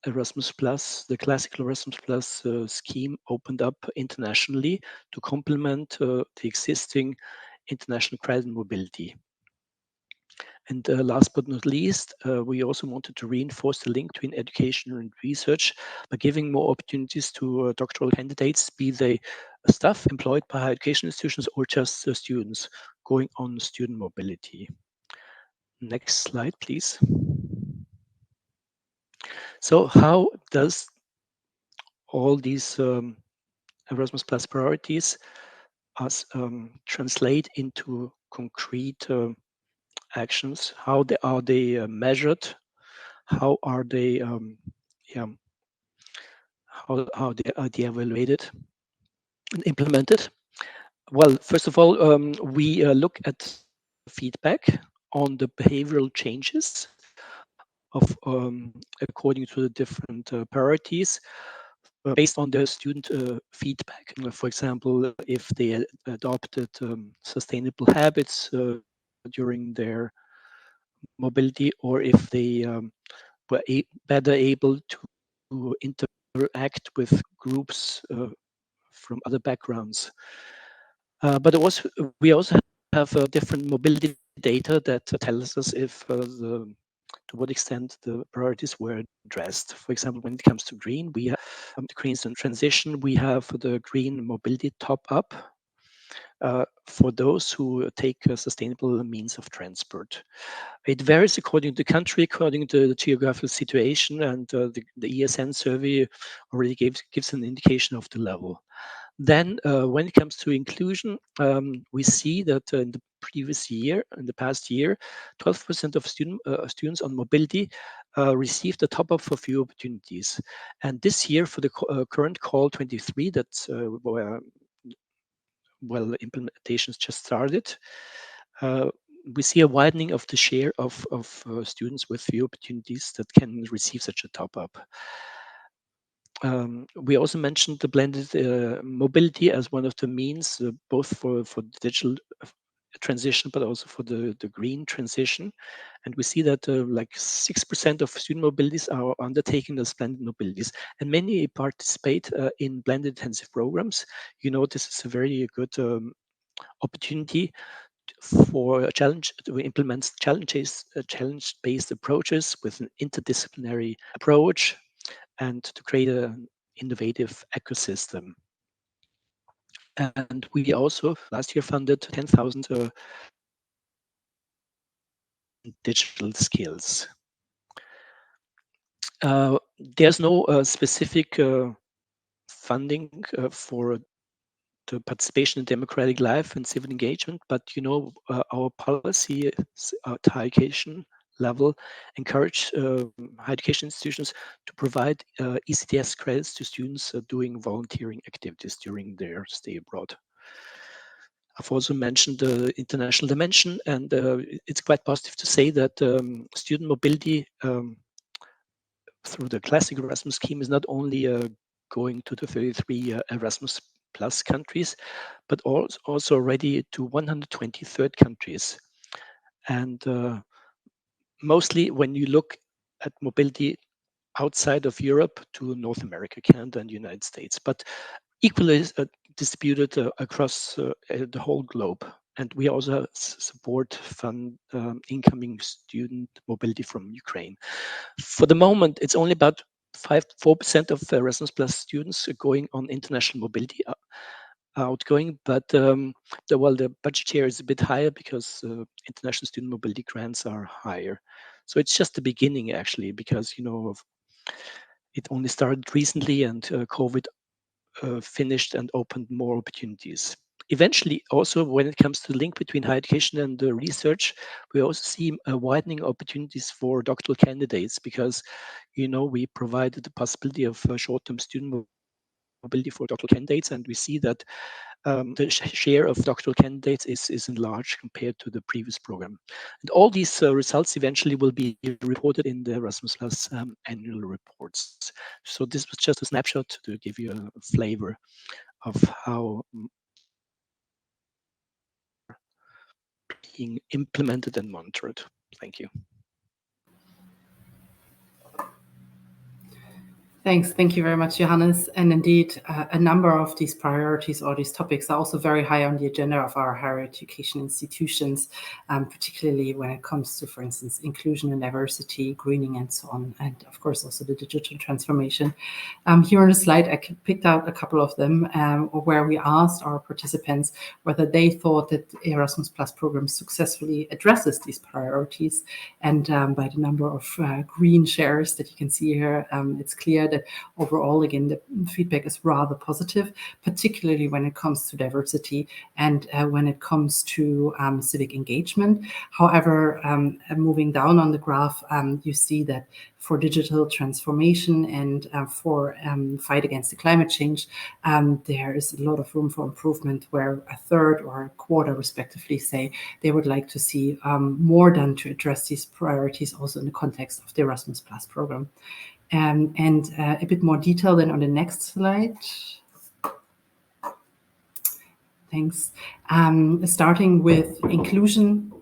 Erasmus Plus, the classical Erasmus Plus scheme opened up internationally to complement the existing international credit mobility. And last but not least, we also wanted to reinforce the link between education and research by giving more opportunities to doctoral candidates, be they staff employed by higher education institutions or just students going on student mobility. Next slide, please. So how does all these Erasmus Plus priorities translate into concrete actions? How are they measured? How are they how are they evaluated and implemented? Well, first of all, we look at feedback on the behavioral changes of according to the different priorities based on the student feedback. For example, if they adopted sustainable habits during their mobility, or if they were better able to interact with groups from other backgrounds. But we also have different mobility data that tells us if to what extent the priorities were addressed. For example, when it comes to green, we have the green transition, we have the green mobility top up. for those who take a sustainable means of transport. It varies according to the country, according to the geographical situation, and the ESNsurvey already gives an indication of the level. Then, when it comes to inclusion, we see that in the past year, 12% of students on mobility received a top-up for few opportunities. And this year, for the current call 23, that's where implementations just started, we see a widening of the share of students with few opportunities that can receive such a top-up. We also mentioned the blended mobility as one of the means, both for digital transition, but also for the green transition. And we see that like 6% of student mobilities are undertaken as blended mobilities, and many participate in blended intensive programs. You know, this is a very good opportunity for to implement challenge-based approaches with an interdisciplinary approach, and to create an innovative ecosystem. And we also last year funded 10,000 digital skills. There's no specific funding for the participation in democratic life and civil engagement, but you know, our policy at higher education level encourage higher education institutions to provide ECTS credits to students doing volunteering activities during their stay abroad. I've also mentioned the international dimension, and it's quite positive to say that student mobility through the classic Erasmus scheme is not only going to the 33 Erasmus Plus countries, but also already to 120 third countries. And mostly when you look at mobility outside of Europe to North America, Canada, and the United States, but equally distributed across the whole globe. And we also fund incoming student mobility from Ukraine. For the moment, it's only about 4% of Erasmus Plus students going on international mobility outgoing, but the budget share is a bit higher because international student mobility grants are higher. So it's just the beginning, actually, because you know it only started recently, and COVID finished and opened more opportunities. Eventually, also when it comes to the link between higher education and research, we also see widening opportunities for doctoral candidates, because you know we provided the possibility of short-term student mobility for doctoral candidates, and we see that the share of doctoral candidates is enlarged compared to the previous program. And all these results eventually will be reported in the Erasmus Plus annual reports. So this was just a snapshot to give you a flavor of how being implemented and monitored. Thank you. Thanks. Thank you very much, Johannes. And indeed, a number of these priorities or these topics are also very high on the agenda of our higher education institutions, particularly when it comes to, for instance, inclusion and diversity, greening, and so on, and of course also the digital transformation. Here on the slide, I picked out a couple of them where we asked our participants whether they thought that the Erasmus Plus program successfully addresses these priorities. And by the number of green shares that you can see here, it's clear that overall, again, the feedback is rather positive, particularly when it comes to diversity and when it comes to civic engagement. However, moving down on the graph, you see that for digital transformation and for fight against the climate change, there is a lot of room for improvement, where a third or a quarter respectively say they would like to see more done to address these priorities also in the context of the Erasmus Plus program. And a bit more detail then on the next slide. Thanks. Starting with inclusion.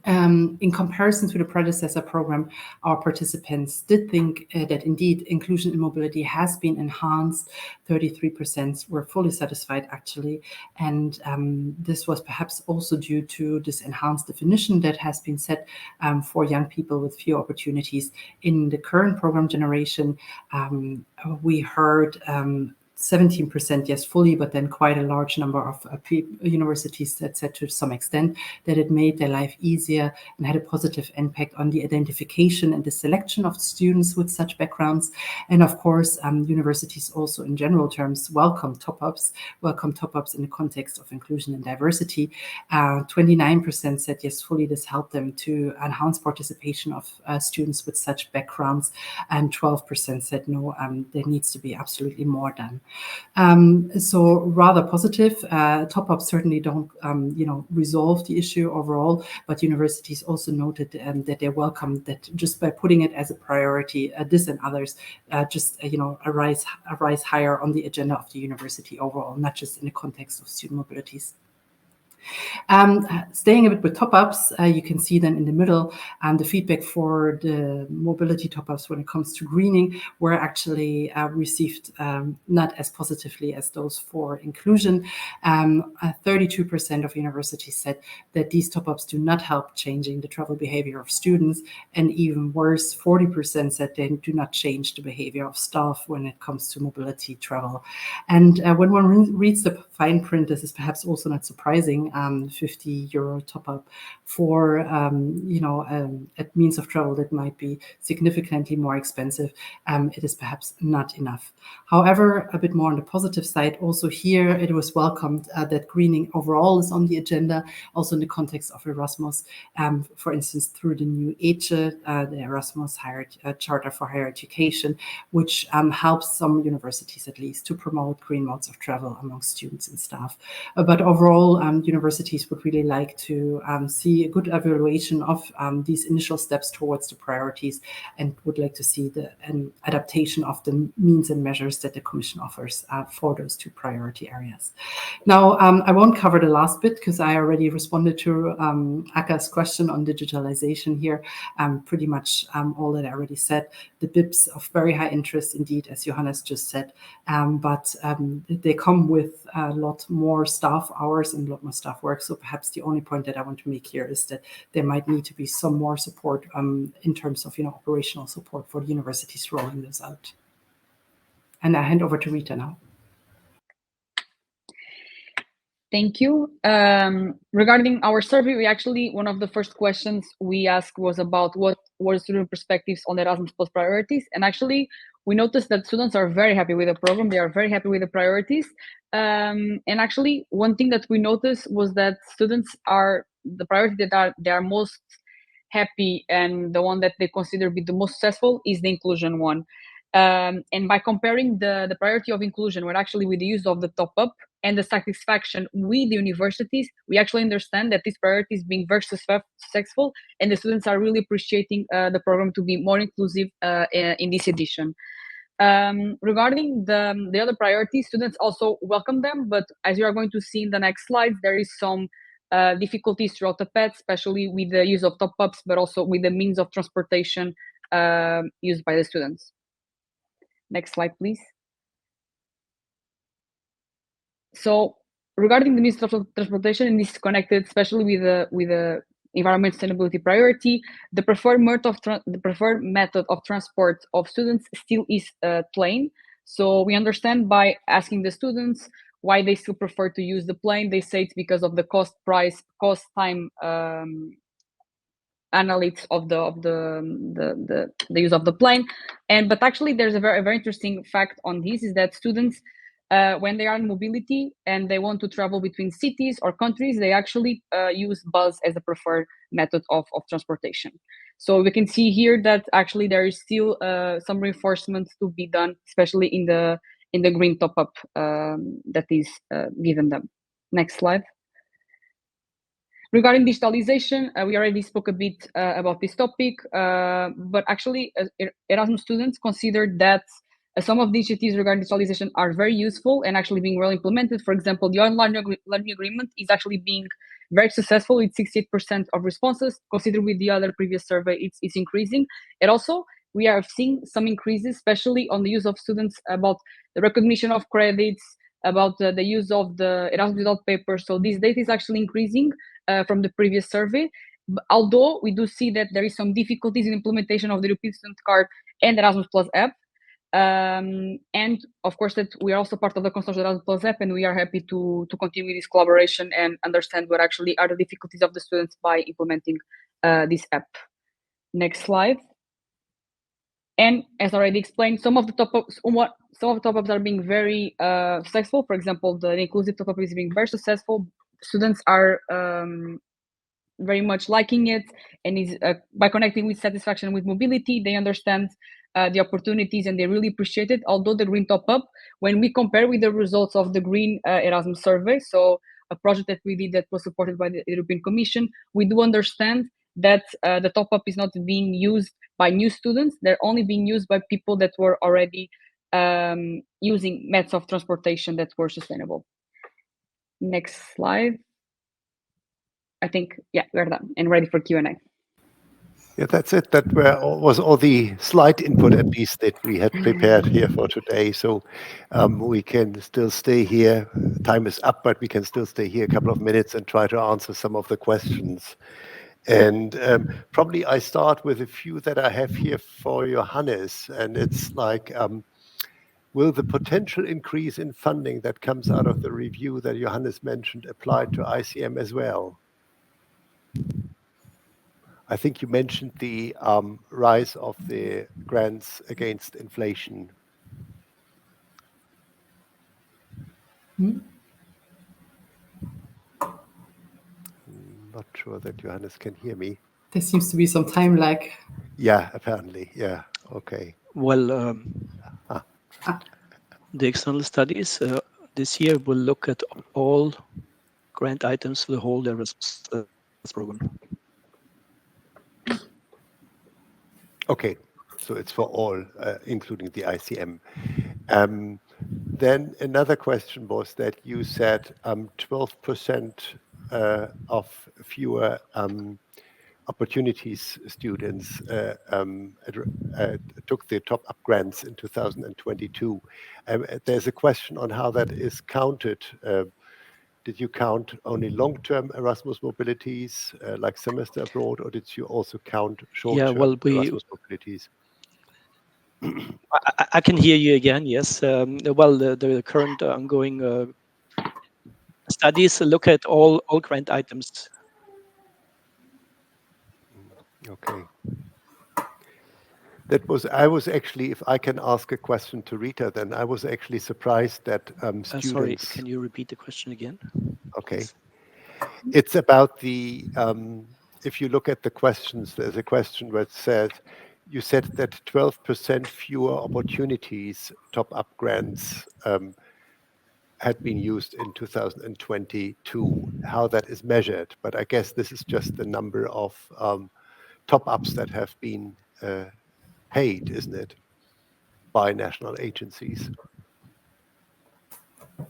In comparison to the predecessor program, our participants did think that indeed inclusion and mobility has been enhanced. 33% were fully satisfied, actually. And this was perhaps also due to this enhanced definition that has been set for young people with few opportunities. In the current program generation, we heard 17% yes fully, but then quite a large number of universities that said to some extent that it made their life easier and had a positive impact on the identification and the selection of students with such backgrounds. And of course, universities also in general terms welcome top-ups in the context of inclusion and diversity. 29% said yes fully, this helped them to enhance participation of students with such backgrounds, and 12% said no, there needs to be absolutely more done. So rather positive. Top-ups certainly don't, resolve the issue overall, but universities also noted that they welcome that just by putting it as a priority, this and others arise higher on the agenda of the university overall, not just in the context of student mobilities. Staying a bit with top-ups, you can see then in the middle the feedback for the mobility top-ups when it comes to greening were actually received not as positively as those for inclusion. 32% of universities said that these top-ups do not help changing the travel behavior of students, and even worse, 40% said they do not change the behavior of staff when it comes to mobility travel. And when one reads the fine print, this is perhaps also not surprising. 50 euro top-up for a means of travel that might be significantly more expensive, it is perhaps not enough. However, a bit more on the positive side, also here it was welcomed that greening overall is on the agenda, also in the context of Erasmus, for instance, through the new ECE, the Erasmus Charter for Higher Education, which helps some universities at least to promote green modes of travel among students and staff. But overall, universities would really like to see a good evaluation of these initial steps towards the priorities, and would like to see an adaptation of the means and measures that the Commission offers for those two priority areas. Now, I won't cover the last bit because I already responded to Aka's question on digitalization here. Pretty much all that I already said. The BIPs of very high interest indeed, as Johannes just said, but they come with a lot more staff hours and a lot more staff work. So perhaps the only point that I want to make here is that there might need to be some more support in terms of operational support for the universities rolling this out. And I hand over to Rita now. Thank you. Regarding our survey, one of the first questions we asked was about what were student perspectives on the Erasmus Plus priorities. And actually, we noticed that students are very happy with the program. They are very happy with the priorities. And actually, one thing that we noticed was that students are the priority that they are most happy, and the one that they consider be the most successful is the inclusion one. And by comparing the priority of inclusion, where actually with the use of the top-up and the satisfaction with the universities, we actually understand that this priority is being very successful, and the students are really appreciating the program to be more inclusive in this edition. Regarding the other priorities, students also welcome them, but as you are going to see in the next slides, there is some difficulties throughout the path, especially with the use of top-ups, but also with the means of transportation used by the students. Next slide, please. So regarding the means of transportation, and this is connected especially with the environment sustainability priority, the preferred method of transport of students still is plane. So we understand by asking the students why they still prefer to use the plane. They say it's because of the cost time analytics of the use of the plane. But actually there's a very interesting fact on this, is that students when they are in mobility and they want to travel between cities or countries, they actually use bus as a preferred method of transportation. So we can see here that actually there is still some reinforcement to be done, especially in the green top-up that is given them. Next slide. Regarding digitalization, we already spoke a bit about this topic, but actually Erasmus students consider that some of the initiatives regarding digitalization are very useful and actually being well implemented. For example, the online learning agreement is actually being very successful with 68% of responses. Considered with the other previous survey, it's increasing. And also, we are seeing some increases, especially on the use of students about the recognition of credits, about the use of the Erasmus without paper. So this data is actually increasing from the previous survey. Although we do see that there is some difficulties in implementation of the European Student Card and Erasmus Plus app. And of course that we are also part of the Consortium Erasmus Plus app, and we are happy to continue this collaboration and understand what actually are the difficulties of the students by implementing this app. Next slide. And as already explained, some of the top-ups are being very successful. For example, the inclusive top-up is being very successful. Students are very much liking it, and is by connecting with satisfaction with mobility, they understand the opportunities and they really appreciate it. Although the green top-up, when we compare with the results of the green Erasmus survey, so a project that we did that was supported by the European Commission, we do understand that the top-up is not being used by new students. They're only being used by people that were already using methods of transportation that were sustainable. Next slide. I think, yeah, we're done and ready for Q&A. Yeah, that's it. That was all the slide input, at least, that we had prepared here for today. So we can still stay here. Time is up, but we can still stay here a couple of minutes and try to answer some of the questions. And probably I start with a few that I have here for Johannes. And it's like, will the potential increase in funding that comes out of the review that Johannes mentioned apply to ICM as well? I think you mentioned the rise of the grants against inflation. Not sure that Johannes can hear me. There seems to be some time lag. Yeah, apparently. Yeah. Okay. Well, the external studies this year will look at all grant items for the whole Erasmus program. Okay, so it's for all, including the ICM. Then another question was that you said 12% of fewer opportunities students took the top-up grants in 2022. There's a question on how that is counted. Did you count only long-term Erasmus mobilities, like semester abroad, or did you also count short-term Erasmus mobilities? I can hear you again, yes. Well, the current ongoing studies look at all grant items. Okay. I was actually, if I can ask a question to Rita, then I was actually surprised that students... Sorry, can you repeat the question again? Okay. Please. It's about the, if you look at the questions, there's a question where it says, you said that 12% fewer opportunities top-up grants had been used in 2022, how that is measured. But I guess this is just the number of top-ups that have been paid, isn't it, by national agencies? I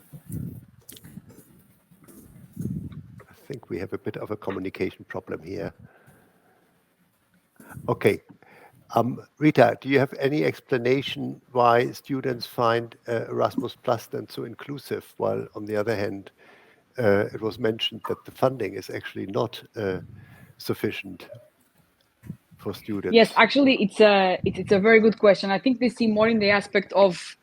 think we have a bit of a communication problem here. Okay. Rita, do you have any explanation why students find Erasmus Plus then so inclusive, while on the other hand, it was mentioned that the funding is actually not sufficient for students? Yes, actually, it's a very good question. I think they see more in the aspect of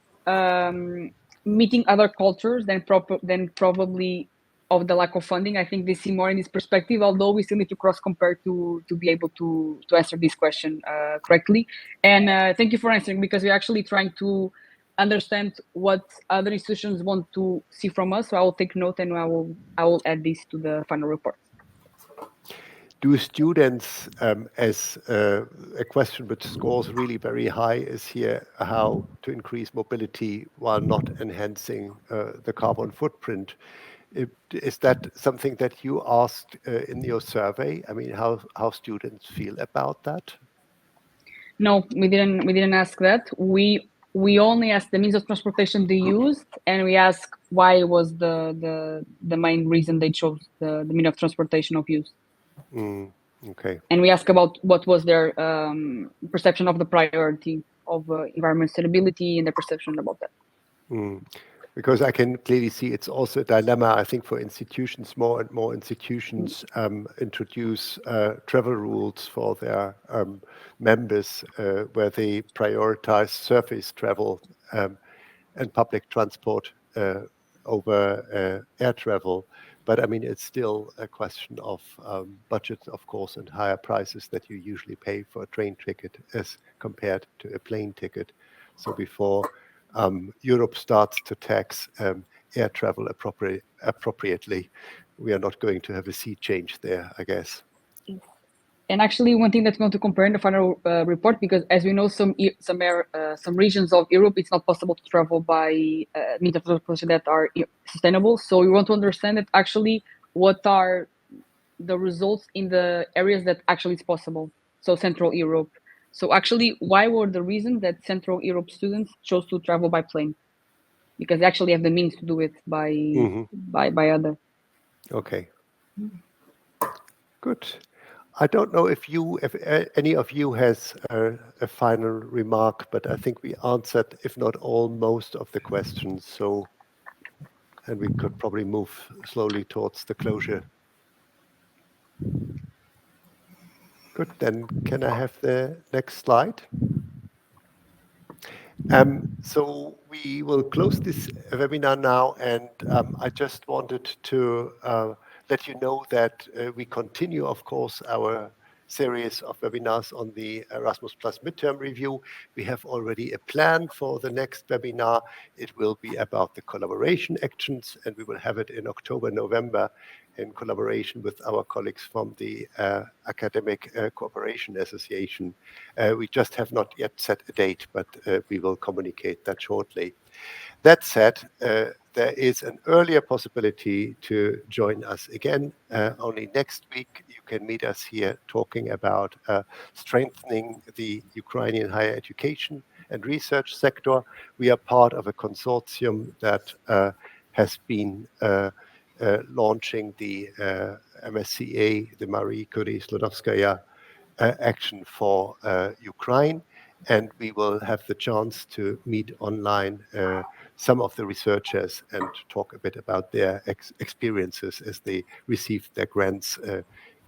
meeting other cultures than probably of the lack of funding. I think they see more in this perspective, although we still need to cross-compare to be able to answer this question correctly. And thank you for answering, because we're actually trying to understand what other institutions want to see from us. So I will take note and I will add this to the final report. Do students, as a question which scores really very high is here, how to increase mobility while not enhancing the carbon footprint? Is that something that you asked in your survey? I mean, how students feel about that? No, we didn't ask that. We only asked the means of transportation they used, and we asked why was the main reason they chose the mean of transportation of use. Okay. And we ask about what was their perception of the priority of environmental sustainability and their perception about that. because I can clearly see it's also a dilemma, I think, for institutions. More and more institutions introduce travel rules for their members where they prioritize surface travel and public transport over air travel. But I mean, it's still a question of budget, of course, and higher prices that you usually pay for a train ticket as compared to a plane ticket. So before Europe starts to tax air travel appropriately, we are not going to have a sea change there, I guess. And actually, one thing that's going to compare in the final report, because as we know, some regions of Europe, it's not possible to travel by means of transportation that are sustainable. So we want to understand that actually what are the results in the areas that actually is possible. So Central Europe. So actually, why were the reasons that Central Europe students chose to travel by plane? Because they actually have the means to do it by other. Okay. Good. I don't know if any of you has a final remark, but I think we answered, if not all, most of the questions. So, and we could probably move slowly towards the closure. Good. Then can I have the next slide? So we will close this webinar now, and I just wanted to let you know that we continue, of course, our series of webinars on the Erasmus Plus midterm review. We have already a plan for the next webinar. It will be about the collaboration actions, and we will have it in October, November, in collaboration with our colleagues from the Academic Cooperation Association. We just have not yet set a date, but we will communicate that shortly. That said, there is an earlier possibility to join us again. Only next week, you can meet us here talking about strengthening the Ukrainian higher education and research sector. We are part of a consortium that has been launching the MSCA, the Marie Curie Sklodowskaya action for Ukraine. And we will have the chance to meet online some of the researchers and talk a bit about their experiences as they received their grants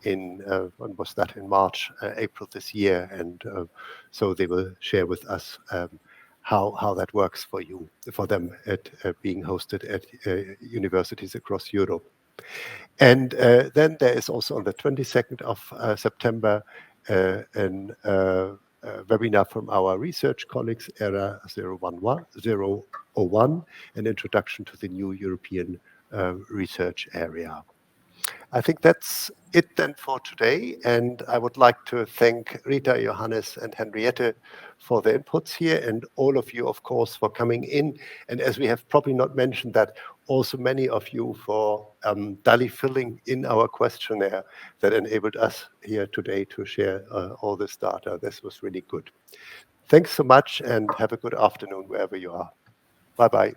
in, when was that, in March, April this year. And so they will share with us how that works for them at being hosted at universities across Europe. And then there is also on the 22nd of September an webinar from our research colleagues, ERA 001, an introduction to the new European research area. I think that's it then for today. And I would like to thank Rita, Johannes, and Henriette for the inputs here, and all of you, of course, for coming in. And as we have probably not mentioned that, also many of you for duly filling in our questionnaire that enabled us here today to share all this data. This was really good. Thanks so much, and have a good afternoon wherever you are. Bye-bye.